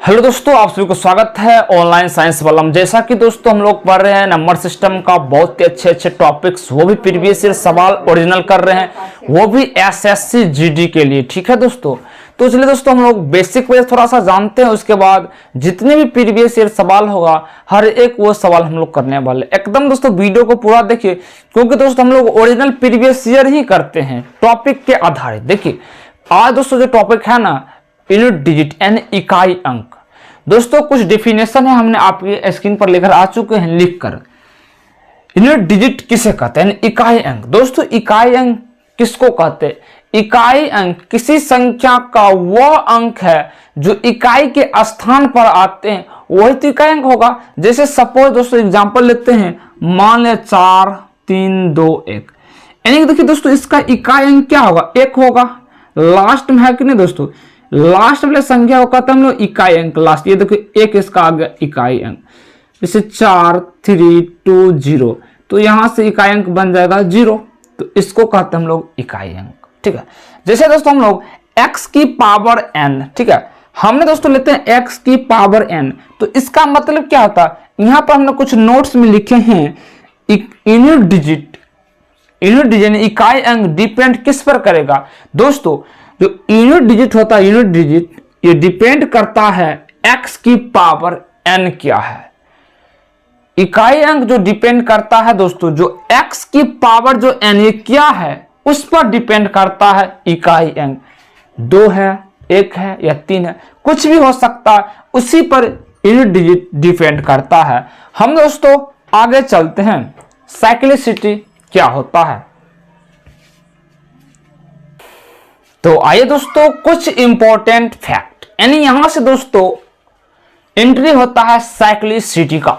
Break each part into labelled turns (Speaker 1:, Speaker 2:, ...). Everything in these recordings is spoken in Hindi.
Speaker 1: हेलो दोस्तों, आप सभी को स्वागत है ऑनलाइन साइंस वाला। जैसा कि दोस्तों हम लोग पढ़ रहे हैं नंबर सिस्टम का बहुत ही अच्छे टॉपिक्स, वो भी प्रीवियस ईयर सवाल ओरिजिनल कर रहे हैं, वो भी एसएससी जीडी के लिए। ठीक है दोस्तों, तो चलिए दोस्तों हम लोग बेसिक वे थोड़ा सा जानते हैं, उसके बाद जितने भी प्रीवियस ईयर सवाल होगा हर एक वो सवाल हम लोग करने वाले। एकदम दोस्तों वीडियो को पूरा देखिए, क्योंकि दोस्तों हम लोग ओरिजिनल प्रीवियस ईयर ही करते हैं टॉपिक के आधारित। देखिए आज दोस्तों जो टॉपिक है ना, यूनिट डिजिट यानी इकाई अंक। दोस्तों कुछ डेफिनेशन है, हमने आपके स्क्रीन पर लेकर आ चुके हैं लिखकर। यूनिट डिजिट किसे कहते हैं, इकाई अंक। दोस्तों इकाई अंक किसको कहते हैं? इकाई अंक किसी संख्या का वह अंक है जो इकाई के स्थान पर आते हैं, वही तो इकाई अंक होगा। जैसे सपोज दोस्तों एग्जांपल लेते हैं, मान ले 4 3 2 1, यानी कि देखिए दोस्तों इसका इकाई अंक क्या होगा? 1 होगा। लास्ट में है कि नहीं दोस्तों, लास्ट वाले संख्या को कहते हैं हम लोग इकाई अंक। लास्ट ये देखो 1 इसका आ गया इकाई अंक। जैसे 4 3 2 0, तो यहां से इकाई अंक बन जाएगा 0, तो इसको कहते हैं हम लोग इकाई अंक। ठीक है, जैसे दोस्तों हम लोग x की पावर n, ठीक है, हमने दोस्तों लेते हैं x की पावर n, तो इसका मतलब क्या होता है? यहां पर हमने कुछ नोट्स में लिखे हैं यूनिट डिजिट यानी इकाई अंक डिपेंड किस पर करेगा? दोस्तों जो यूनिट डिजिट होता है, यूनिट डिजिट ये डिपेंड करता है x की पावर n क्या है। इकाई अंक जो डिपेंड करता है दोस्तों, जो x की पावर जो n ये क्या है, उस पर डिपेंड करता है इकाई अंक। 2 है, 1 है या 3 है, कुछ भी हो सकता है, उसी पर यूनिट डिजिट डिपेंड करता है। हम दोस्तों आगे चलते हैं, साइक्लिसिटी क्या होता है। तो आइए दोस्तों कुछ इंपॉर्टेंट फैक्ट, यानी यहां से दोस्तों एंट्री होता है साइक्लिसिटी का।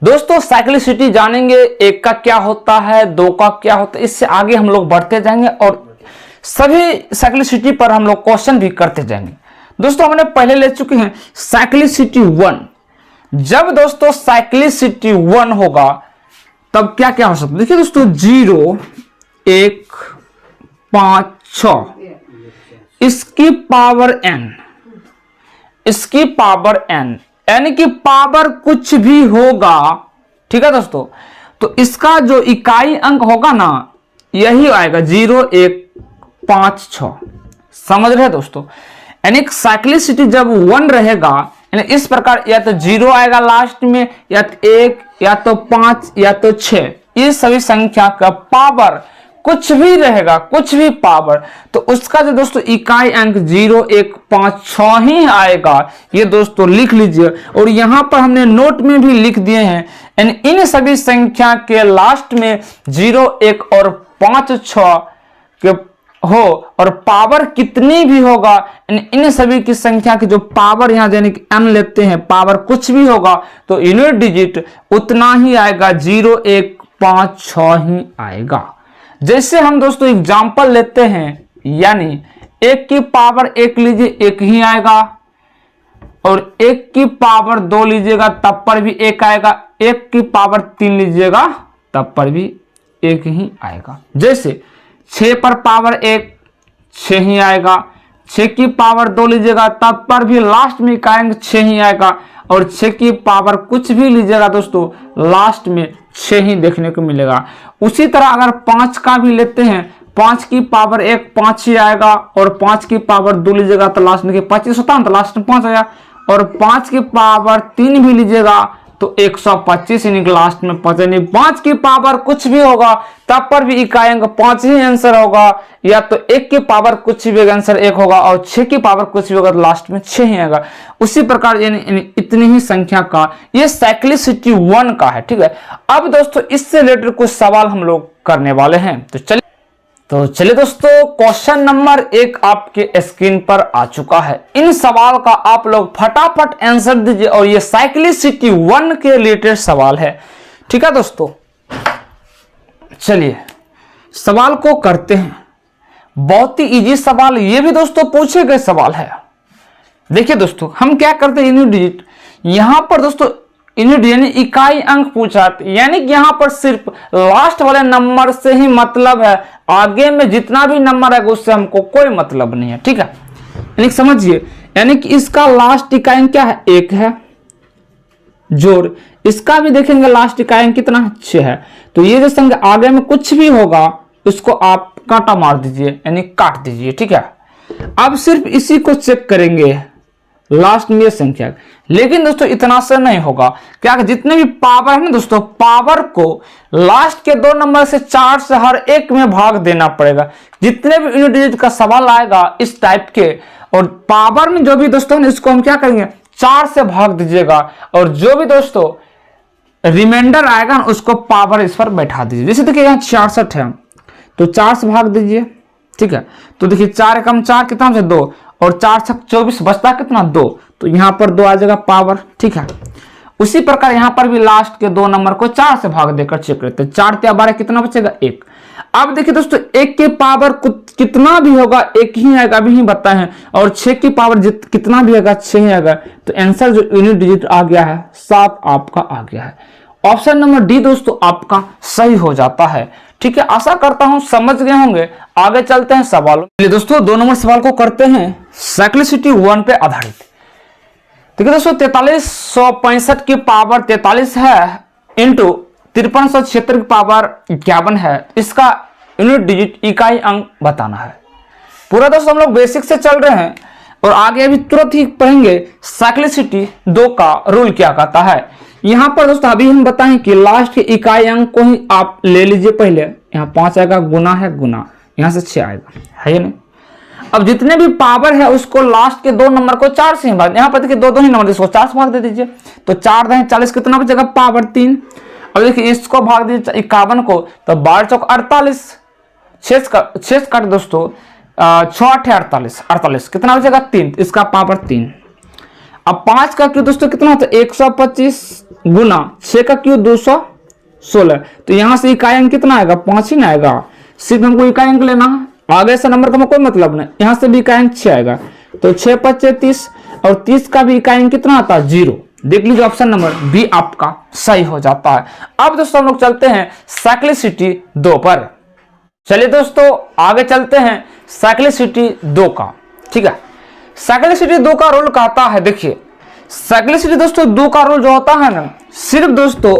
Speaker 1: दोस्तों साइक्लिसिटी जानेंगे, 1 का क्या होता है, 2 का क्या होता है, इससे आगे हम लोग बढ़ते जाएंगे और सभी साइक्लिसिटी पर हम लोग क्वेश्चन भी करते जाएंगे। दोस्तों हमने पहले ले चुके हैं साइक्लिसिटी 1। जब दोस्तों साइक्लिसिटी 1 होगा तब क्या क्या हो सकता है? देखिए दोस्तों 0 1 5 6, इसकी पावर n, इसकी पावर n, यानी कि पावर कुछ भी होगा। ठीक है दोस्तों, तो इसका जो इकाई अंक होगा ना, यही आएगा 0 1 5 6। समझ रहे हैं दोस्तों? यानी साइक्लिसिटी जब 1 रहेगा, यानी इस प्रकार या तो 0 आएगा लास्ट में, या तो 1 या तो 5 या तो 6, ये सभी संख्या का पावर कुछ भी रहेगा, कुछ भी पावर, तो उसका जो दोस्तों इकाई अंक 0 1 5 6 ही आएगा। ये दोस्तों लिख लीजिए, और यहां पर हमने नोट में भी लिख दिए हैं, यानी इन सभी संख्या के लास्ट में 0 1 और 5 6 के हो और पावर कितनी भी होगा, इन सभी की संख्या की जो पावर यहां यानी कि n लेते हैं, पावर कुछ भी होगा तो यूनिट डिजिट उतना ही आएगा, 0 1 5 6 ही आएगा। जैसे हम दोस्तों एग्जांपल लेते हैं, यानी 1 की पावर 1 लीजिए 1 ही आएगा, और 1 की पावर 2 लीजिएगा तब पर भी 1 आएगा, 1 की पावर 3 लीजिएगा तब पर भी 1 ही आएगा। जैसे 6 पर पावर 1 6 ही आएगा, 6 की पावर 2 लीजिएगा तब पर भी लास्ट में इकाई अंक 6 ही आएगा, और 6 की पावर कुछ भी लीजिएगा दोस्तों लास्ट में 6 ही देखने को मिलेगा। उसी तरह अगर 5 का भी लेते हैं, 5 की पावर 1 5 ही आएगा, और 5 की पावर 2 लीजिएगा तो लास्ट में 25 होता है तो लास्ट में 5 आएगा, और 5 की पावर 3 भी लीजिएगा तो 125 यानी लास्ट में 5, यानी 5 की पावर कुछ भी होगा तब पर भी इकाई अंक 5 ही आंसर होगा, या तो 1 की पावर कुछ भी आंसर 1 होगा, और 6 की पावर कुछ भी होगा तो लास्ट में 6 ही आएगा। उसी प्रकार यानी इतनी ही संख्या का ये साइक्लिसिटी 1 का है। ठीक है, अब दोस्तों इससे रिलेटेड कुछ सवाल हम लोग करने वाले हैं, तो चलिए दोस्तों क्वेश्चन नंबर 1 आपके स्क्रीन पर आ चुका है। इन सवाल का आप लोग फटाफट आंसर दीजिए, और ये साइक्लिसिटी 1 के रिलेटेड सवाल है। ठीक है दोस्तों, चलिए सवाल को करते हैं। बहुत ही इजी सवाल, ये भी दोस्तों पूछे गए सवाल है। देखिए दोस्तों हम क्या करते हैं, यूनिट डिजिट यहां पर दोस्तों यूनिट यानी इकाई अंक पूछा, यानी कि यहां पर सिर्फ लास्ट वाले नंबर से ही मतलब है, आगे में जितना भी नंबर है उससे हमको कोई मतलब नहीं है। ठीक है, यानी समझिए यानी कि इसका लास्ट इकाई अंक क्या है, 1 है। जोड़ इसका भी देखेंगे लास्ट इकाई अंक कितना, 6 है। तो ये जो संख्या आगे में कुछ भी होगा उसको आप कांटा मार दीजिए, यानी काट दीजिए, ठीक है। अब सिर्फ इसी को चेक करेंगे लास्ट में ये संख्या। लेकिन दोस्तों इतना से नहीं होगा, क्या जितने भी पावर है ना दोस्तों, पावर को लास्ट के 2 नंबर से 4 से हर एक में भाग देना पड़ेगा। जितने भी यूनिट डिजिट का सवाल आएगा इस टाइप के, और पावर में जो भी दोस्तों इसको हम क्या करेंगे, 4 से भाग दीजिएगा, और जो भी दोस्तों रिमाइंडर आएगा उसको पावर इस पर बैठा दीजिए। जैसे देखिए यहाँ 66 है तो 4 से भाग दीजिए, ठीक है। तो देखिए 4 कम 4 कितना से 2, और 4 छक 24 बचता कितना 2, तो यहाँ पर 2 आ जाएगा पावर, ठीक है। उसी प्रकार यहाँ पर भी लास्ट के 2 नंबर को 4 से भाग देकर चेक करते हैं। 4 या 12 कितना बचेगा, 1। अब देखिए दोस्तों 1 के पावर कितना भी होगा 1 ही आएगा, अभी ही बताए हैं। और 6 की पावर कितना भी होगा 6 ही आएगा। तो आंसर जो यूनिट डिजिट आ गया है 7 आपका आ गया है। ऑप्शन नंबर डी दोस्तों आपका सही हो जाता है, ठीक है। आशा करता हूं समझ गए होंगे। आगे चलते हैं सवालों। चलिए दोस्तों 2 नंबर सवाल को करते हैं साइक्लिसिटी 1 पे आधारित। देखिए दोस्तों 4365 की पावर 43 है इंटू 5376 की पावर 51 है। इसका यूनिट डिजिट इकाई अंक बताना है। पूरा दोस्तों हम लोग बेसिक से चल रहे हैं और आगे अभी तुरंत ही पढ़ेंगे साइक्लिसिटी 2 का रूल क्या कहता है। यहां पर दोस्तों अभी हम बताएं कि लास्ट के इकाई अंक को ही आप ले लीजिए। पहले यहाँ 5 आएगा, गुना है गुना, यहां से 6 आएगा, है या नहीं। अब जितने भी पावर है उसको लास्ट के 2 नंबर को 4 से ही भाग, यहाँ पर देखिए 2 ही नंबर इसको 4 से भाग दे दीजिए। तो 4 दे 40 कितना बचेगा, पावर 3। अब देखिए इसको भाग दीजिए 51 को, तो 12 चौक 48, 6 काट दोस्तों 6 8 48, 48 कितना बचेगा 3, इसका पावर 3। अब 5 का क्यू दोस्तों कितना होता है 125 गुना 6 का क्यू 216। तो यहां से इकाई अंक कितना आएगा, 5 ही ना आएगा। सिर्फ हमको इकाई अंक लेना है, आगे से नंबर का कोई मतलब नहीं। यहां से भी इकाई अंक 6 आएगा, तो 6 5 30, और 30 का भी इकाई अंक कितना आता है 0। देख लीजिए ऑप्शन नंबर बी आपका सही हो जाता है। अब दोस्तों हम लोग चलते हैं साइक्लिसिटी 2 पर। चलिए दोस्तों आगे चलते हैं साइक्लिसिटी 2 का, ठीक है। साइक्लिसिटी 2 का रूल कहता है, देखिए साइक्लिसिटी दोस्तों 2 का रूल जो होता है ना, सिर्फ दोस्तों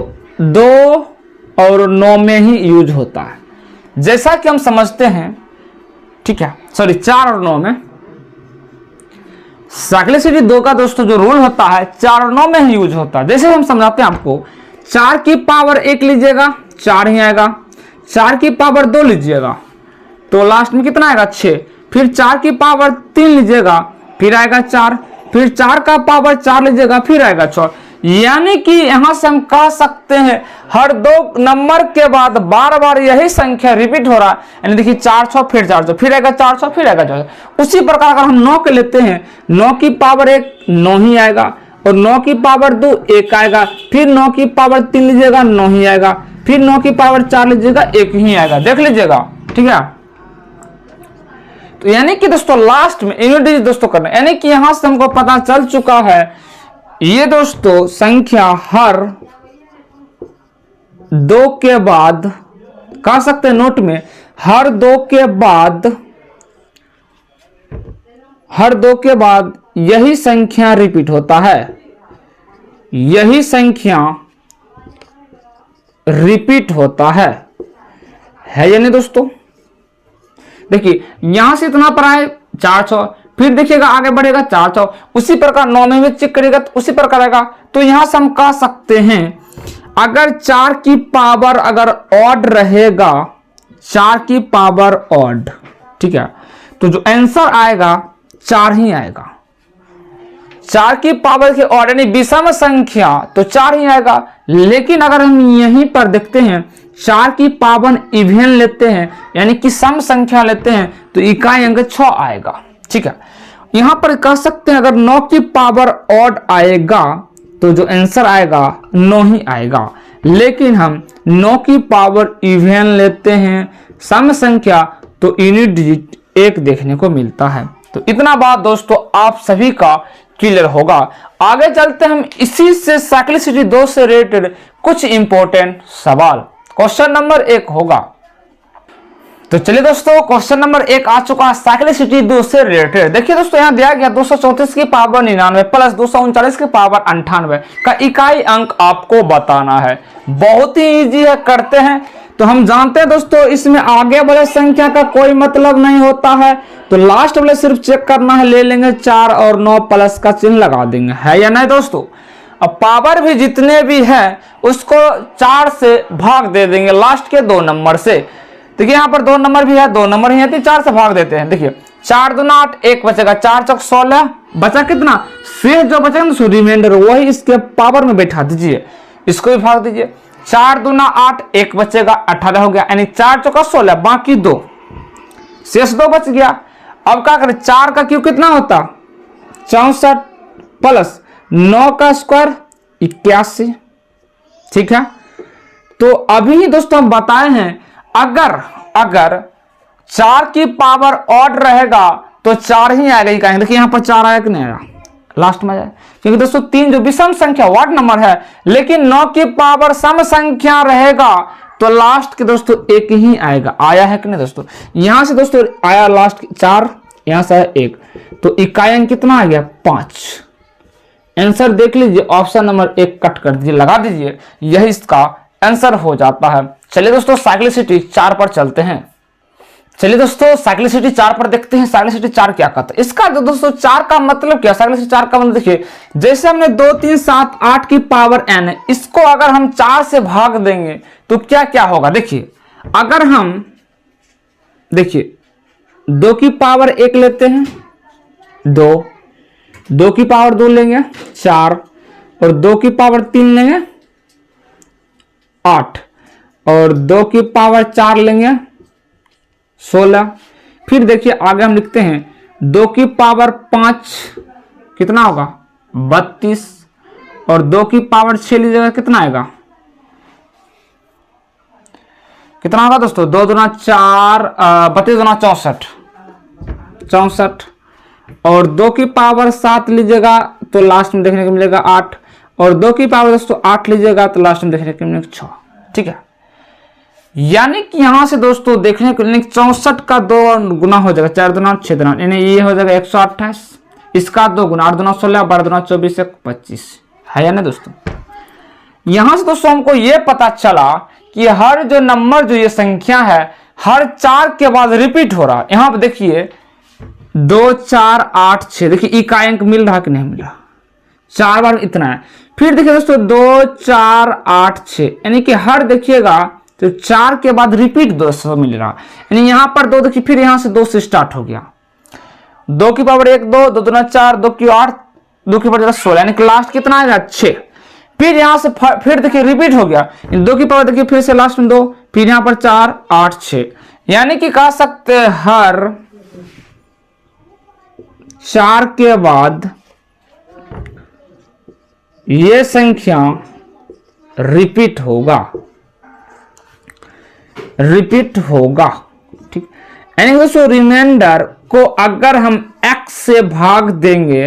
Speaker 1: 2 और 9 में ही यूज होता है। जैसा कि हम समझते हैं, ठीक है, सॉरी 4 और 9 में। साइक्लिसिटी 2 का दोस्तों जो रूल होता है 4 और 9 में ही यूज होता है। जैसे हम समझाते हैं आपको, 4 की पावर 1 लीजिएगा 4 ही आएगा, 4 की पावर 2 लीजिएगा तो लास्ट में कितना आएगा 6, फिर 4 की पावर 3 लीजिएगा फिर आएगा 4, फिर 4 का पावर 4 लीजिएगा फिर आएगा 4। यानी कि यहां से हम कह सकते हैं हर 2 नंबर के बाद बार बार यही संख्या रिपीट हो रहा है। यानी देखिए 4 6 फिर 4 6 फिर आएगा 4 6 फिर आएगा 4। उसी प्रकार अगर हम 9 के लेते हैं, 9 की पावर 1 9 ही आएगा, और 9 की पावर 2 1 आएगा, फिर 9 की पावर 3 लीजिएगा 9 ही आएगा, फिर 9 की पावर 4 लीजिएगा 1 ही आएगा। देख लीजिएगा, ठीक है। तो यानी कि दोस्तों लास्ट में यूनिट डिजिट दोस्तों करना, यानी कि यहां से हमको पता चल चुका है ये दोस्तों संख्या हर 2 के बाद, कह सकते हैं नोट में, हर 2 के बाद यही संख्या रिपीट होता है, यही संख्या रिपीट होता है या नहीं दोस्तों। देखिए यहां से इतना पर आए 4 6, फिर देखिएगा आगे बढ़ेगा 4 6, उसी प्रकार 9 में भी चेक करेगा तो उसी प्रकार आएगा। तो यहां से हम कह सकते हैं अगर 4 की पावर अगर ऑड रहेगा, 4 की पावर ऑड, ठीक है, तो जो आंसर आएगा 4 ही आएगा। 4 की पावर की ऑड यानी विषम संख्या तो 4 ही आएगा। लेकिन अगर हम यहीं पर देखते हैं 4 की पावर इवन लेते हैं, यानी कि सम संख्या लेते हैं, तो इकाई अंक 6 आएगा, ठीक है। यहां पर कह सकते हैं अगर 9 की पावर ऑड आएगा तो जो आंसर आएगा 9 ही आएगा। लेकिन हम 9 की पावर इवन लेते हैं सम संख्या, तो यूनिट डिजिट 1 देखने को मिलता है। तो इतना बात दोस्तों आप सभी का क्लियर होगा। आगे चलते हम इसी से साइक्लिसिटी 2 से रिलेटेड कुछ इंपॉर्टेंट सवाल। क्वेश्चन नंबर 1 होगा, तो तो चलिए दोस्तों, क्वेश्चन नंबर 1 आ चुका है साइक्लिसिटी 2 से रिलेटेड। देखिए दोस्तों, यहाँ दिया गया 234 की पावर 99 प्लस 239 की पावर 98 का इकाई अंक आपको बताना है। बहुत ही इजी है, करते हैं। तो हम जानते हैं दोस्तों, इसमें आगे वाले संख्या का कोई मतलब नहीं होता है, तो लास्ट वाले सिर्फ चेक करना है, ले लेंगे 4 और 9 प्लस का चिन्ह लगा देंगे, है या नहीं दोस्तों। अब पावर भी जितने भी है उसको 4 से भाग दे देंगे लास्ट के 2 नंबर से। देखिए यहाँ पर 2 नंबर भी है, 2 नंबर ही है, तो 4 से भाग देते हैं। देखिए 4 दूना 8, 1 बचेगा, 4 चौक 16, बचा कितना, शेष जो बचेगा ना रिमाइंडर वही इसके पावर में बैठा दीजिए, इसको भी भाग दीजिए। 4 दूना 8, 1 बचेगा, 18 हो गया, यानी 4 चौका 16, बाकी 2, शेष 2 बच गया। अब क्या करें, 4 का क्यूब कितना होता, 64 प्लस 9 का स्क्वायर 81, ठीक है। तो अभी ही दोस्तों हम बताए हैं, अगर 4 की पावर ऑड रहेगा तो 4 ही आएगा ही कहेंगे। देखिए यहाँ पर 4 आया कि नहीं आया, लास्ट में आया, क्योंकि दोस्तों 3 जो विषम संख्या वार्ड नंबर है, लेकिन 9 की पावर सम संख्या रहेगा तो लास्ट के दोस्तों 1 ही आएगा। आया है कि नहीं दोस्तों, यहां से दोस्तों आया लास्ट 4, यहां से आया 1, तो इकाई अंक कितना आ गया, 5। आंसर देख लीजिए, ऑप्शन नंबर 1 कट कर दीजिए, लगा दीजिए, यही इसका आंसर हो जाता है। चलिए दोस्तों, साइक्लिसिटी 4 पर चलते हैं। चलिए दोस्तों, साइक्लिसिटी 4 पर देखते हैं, साइक्लिसिटी 4 क्या कहता है। इसका जो दोस्तों 4 का मतलब क्या, साइक्लिसिटी 4 का मतलब देखिए, जैसे हमने 2 3 7 8 की पावर n है, इसको अगर हम 4 से भाग देंगे तो क्या क्या होगा। देखिए अगर हम देखिए 2 की पावर 1 लेते हैं, 2 की पावर 2 लेंगे 4, और 2 की पावर 3 लेंगे 8, और 2 की पावर 4 लेंगे 16। फिर देखिए आगे हम लिखते हैं 2 की पावर 5 कितना होगा, 32, और 2 की पावर 6 लीजिएगा, कितना आएगा, कितना होगा दोस्तों, 2 दूना 4, 32 दूना 64, और 2 की पावर 7 लीजिएगा तो लास्ट में देखने को मिलेगा 8, और 2 की पावर दोस्तों 8 लीजिएगा तो लास्ट में देखने को मिलेगा 6, ठीक है। यानी कि यहां से दोस्तों देखने को मिलेगा 64 का 2 गुना हो जाएगा, 4 दूना 6 दूना, यानी ये हो जाएगा 128, इसका 2 गुना 8 दूना 16, 12 दूना 24, 25, है या नहीं दोस्तों। यहां से दोस्तों हमको ये पता चला कि हर जो नंबर, जो ये संख्या है, हर 4 के बाद रिपीट हो रहा है। यहां पर देखिए 2 4 8 6, देखिए इकाई अंक मिल रहा कि नहीं मिल रहा, 4 बार इतना है। फिर देखिए दोस्तों 2 4 8 6, यानी कि हर देखिएगा तो 4 के बाद रिपीट 200 मिल रहा, यानी यहां पर 2 देखिए, फिर यहां से 2 से स्टार्ट हो गया, 2 की पावर 1 2, 2 दूना 4, 2 की 8, 2 की पावर 16, यानी कि लास्ट कितना आएगा 6। फिर यहां से फिर देखिए रिपीट हो गया, 2 की पावर देखिए फिर से लास्ट में 2, फिर यहां पर 4 8 6, यानी कि कह सकते हैं हर 4 के बाद ये संख्या रिपीट होगा, ठीक। यानी दोस्तों रिमाइंडर को अगर हम x से भाग देंगे,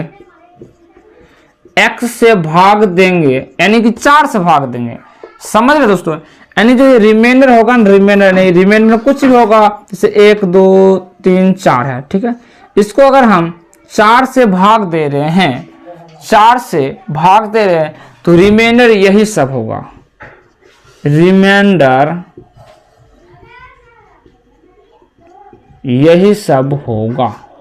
Speaker 1: यानी कि 4 से भाग देंगे, समझ रहे दोस्तों। यानी जो रिमाइंडर होगा ना, रिमाइंडर कुछ भी होगा, जैसे 1 2 3 4 है, ठीक है। इसको अगर हम 4 से भाग दे रहे हैं, तो रिमाइंडर यही सब होगा,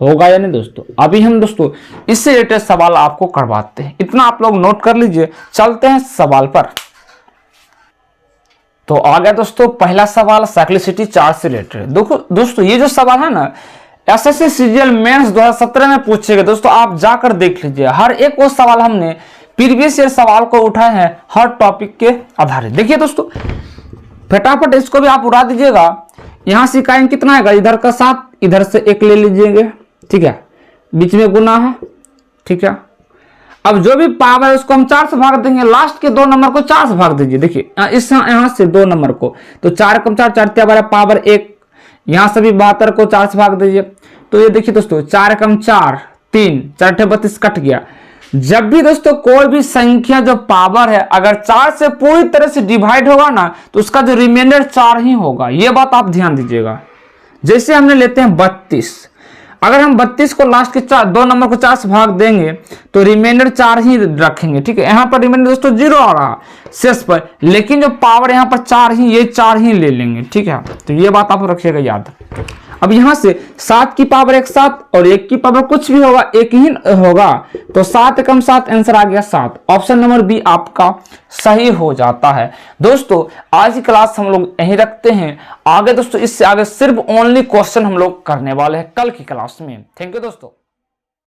Speaker 1: होगा या नहीं दोस्तों। अभी हम दोस्तों इससे रिलेटेड सवाल आपको करवाते हैं, इतना आप लोग नोट कर लीजिए। चलते हैं सवाल पर। तो आ गया दोस्तों पहला सवाल साइक्लिसिटी 4 से रिलेटेड। देखो दोस्तों, ये जो सवाल है ना, एसएससी सीजीएल मेंस 2017 में पूछे गए दोस्तों, आप जाकर देख लीजिए। हर एक वो सवाल हमने प्रीवियस ईयर सवाल को उठाए हैं, हर टॉपिक के आधारित। देखिए दोस्तों, फटाफट इसको भी आप उड़ा दीजिएगा। यहां से इकाई कितना आएगा, इधर का 7, इधर से 1 ले लीजिएगा, ठीक है, बीच में गुना है, ठीक है। अब जो भी पावर है उसको हम 4 से भाग देंगे, लास्ट के 2 नंबर को 4 से भाग दीजिए। देखिए इस यहां से 2 नंबर को, तो 4 कम 4 4 12 पावर 1, यहां से भी 72 को 4 से भाग दीजिए। तो ये देखिए दोस्तों 4 कम 4 3, 4 32 कट गया। जब भी दोस्तों कोई भी संख्या जो पावर है अगर 4 से पूरी तरह से डिवाइड होगा ना, तो उसका जो रिमाइंडर 4 ही होगा, ये बात आप ध्यान दीजिएगा। जैसे हमने लेते हैं 32, अगर हम 32 को लास्ट के 2 नंबर को 4 से भाग देंगे तो रिमाइंडर 4 ही रखेंगे, ठीक है। यहाँ पर रिमाइंडर दोस्तों 0 आ रहा शेष पर, लेकिन जो पावर यहाँ पर 4 ही, ये 4 ही ले लेंगे, ठीक है। तो ये बात आप रखिएगा याद। अब यहाँ से 7 की पावर 1 7 और 1 की पावर कुछ भी होगा 1 ही होगा, तो 7 कम 7 आंसर आ गया 7। ऑप्शन नंबर बी आपका सही हो जाता है। दोस्तों आज की क्लास हम लोग यहीं रखते हैं, आगे दोस्तों इससे आगे सिर्फ ओनली क्वेश्चन हम लोग करने वाले हैं कल की क्लास में। थैंक यू दोस्तों।